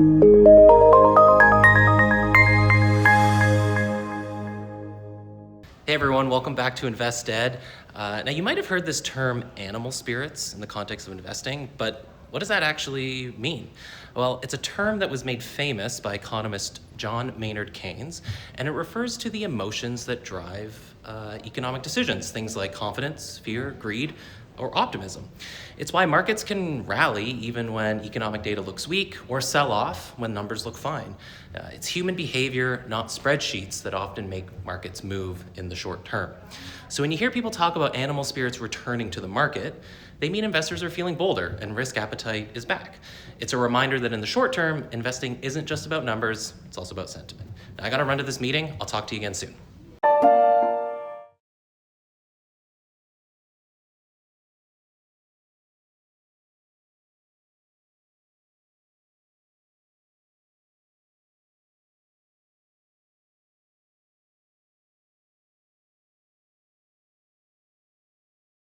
Hey everyone, welcome back to InvestED. Now you might have heard this term animal spirits in the context of investing, but what does that actually mean? Well, it's a term that was made famous by economist John Maynard Keynes, and it refers to the emotions that drive economic decisions, things like confidence, fear, greed, or optimism. It's why markets can rally even when economic data looks weak, or sell off when numbers look fine. It's human behavior, not spreadsheets, that often make markets move in the short term. So when you hear people talk about animal spirits returning to the market, they mean investors are feeling bolder and risk appetite is back. It's a reminder that in the short term, investing isn't just about numbers, it's also about sentiment. Now I gotta run to this meeting. I'll talk to you again soon.